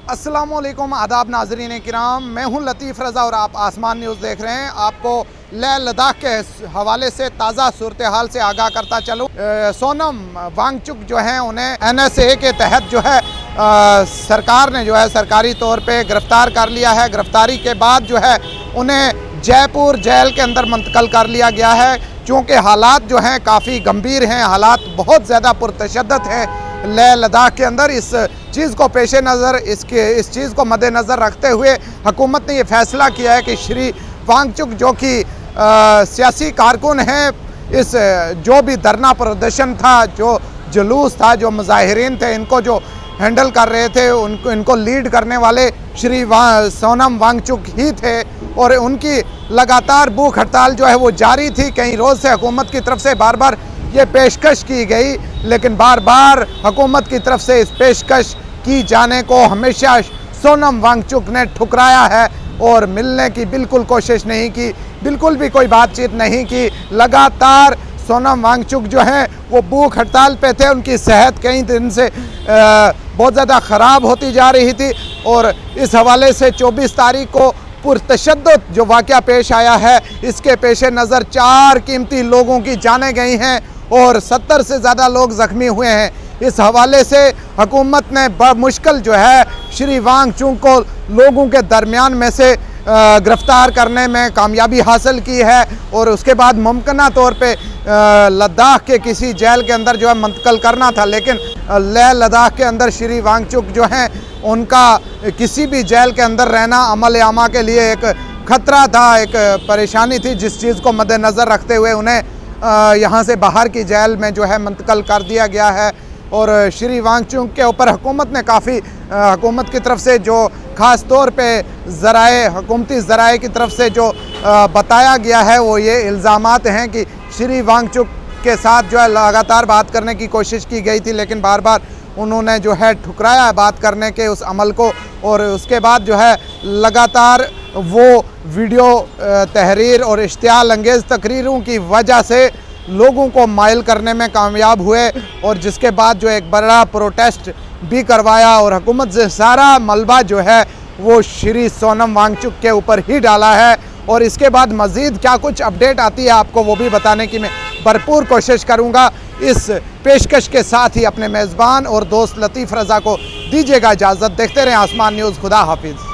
अस्सलामुअलैकुम आदाब नाजरीन किराम, मैं हूं लतीफ़ रज़ा और आप आसमान न्यूज़ देख रहे हैं। आपको लेह लद्दाख के हवाले से ताज़ा सूरत हाल से आगाह करता चलूँ। सोनम वांगचुक जो हैं उन्हें NSA के तहत जो है सरकार ने जो है सरकारी तौर पे गिरफ़्तार कर लिया है। गिरफ़्तारी के बाद जो है उन्हें जयपुर जेल के अंदर मुंतकिल कर लिया गया है, चूँकि हालात जो हैं काफ़ी गंभीर हैं, हालात बहुत ज़्यादा पुरतशद्दद हैं लेह लद्दाख के अंदर। इस चीज़ को पेश नज़र इस चीज़ को मद्देनज़र रखते हुए हुकूमत ने ये फ़ैसला किया है कि श्री वांगचुक जो कि सियासी कारकुन हैं, इस जो भी धरना प्रदर्शन था, जो जुलूस था, जो मुजाहिरीन थे, इनको जो हैंडल कर रहे थे, इनको लीड करने वाले श्री सोनम वांगचुक ही थे और उनकी लगातार भूख हड़ताल जो है वो जारी थी। कई रोज़ से हुकूमत की तरफ से बार बार ये पेशकश की गई, लेकिन बार बार हुकूमत की तरफ से इस पेशकश की जाने को हमेशा सोनम वांगचुक ने ठुकराया है और मिलने की बिल्कुल कोशिश नहीं की, बिल्कुल भी कोई बातचीत नहीं की। लगातार सोनम वांगचुक जो हैं वो भूख हड़ताल पे थे, उनकी सेहत कई दिन से बहुत ज़्यादा ख़राब होती जा रही थी और इस हवाले से 24 तारीख को पुरतशद्दुद जो वाक़या पेश आया है, इसके पेश नज़र 4 कीमती लोगों की जानें गई हैं और 70 से ज़्यादा लोग ज़ख्मी हुए हैं। इस हवाले से हुकूमत ने मुश्किल जो है श्री वांगचुक को लोगों के दरमियान में से गिरफ़्तार करने में कामयाबी हासिल की है और उसके बाद मुमकिन तौर पे लद्दाख के किसी जेल के अंदर जो है मुंतकिल करना था, लेकिन लेह लद्दाख के अंदर श्री वांगचुक जो हैं उनका किसी भी जेल के अंदर रहना अमल आमा के लिए एक ख़तरा था, एक परेशानी थी, जिस चीज़ को मद्देनज़र रखते हुए उन्हें यहाँ से बाहर की जेल में जो है मुंतकिल कर दिया गया है। और श्री वांगचुक के ऊपर हुकूमत ने काफ़ी हुकूमत की तरफ से जो ख़ास तौर पे हुकूमती ज़राए की तरफ से जो बताया गया है वो ये इल्ज़ामात हैं कि श्री वांगचुक के साथ जो है लगातार बात करने की कोशिश की गई थी, लेकिन बार बार उन्होंने जो है ठुकराया बात करने के उस अमल को और उसके बाद जो है लगातार वो वीडियो तहरीर और इश्तियाल अंगेज़ तकरीरों की वजह से लोगों को माइल करने में कामयाब हुए और जिसके बाद जो एक बड़ा प्रोटेस्ट भी करवाया और हुकूमत से सारा मलबा जो है वो श्री सोनम वांगचुक के ऊपर ही डाला है। और इसके बाद मज़ीद क्या कुछ अपडेट आती है आपको वो भी बताने की मैं भरपूर कोशिश करूँगा। इस पेशकश के साथ ही अपने मेज़बान और दोस्त लतीफ़ रज़ा को दीजिएगा इजाज़त। देखते रहें आसमान न्यूज़। खुदा हाफिज़।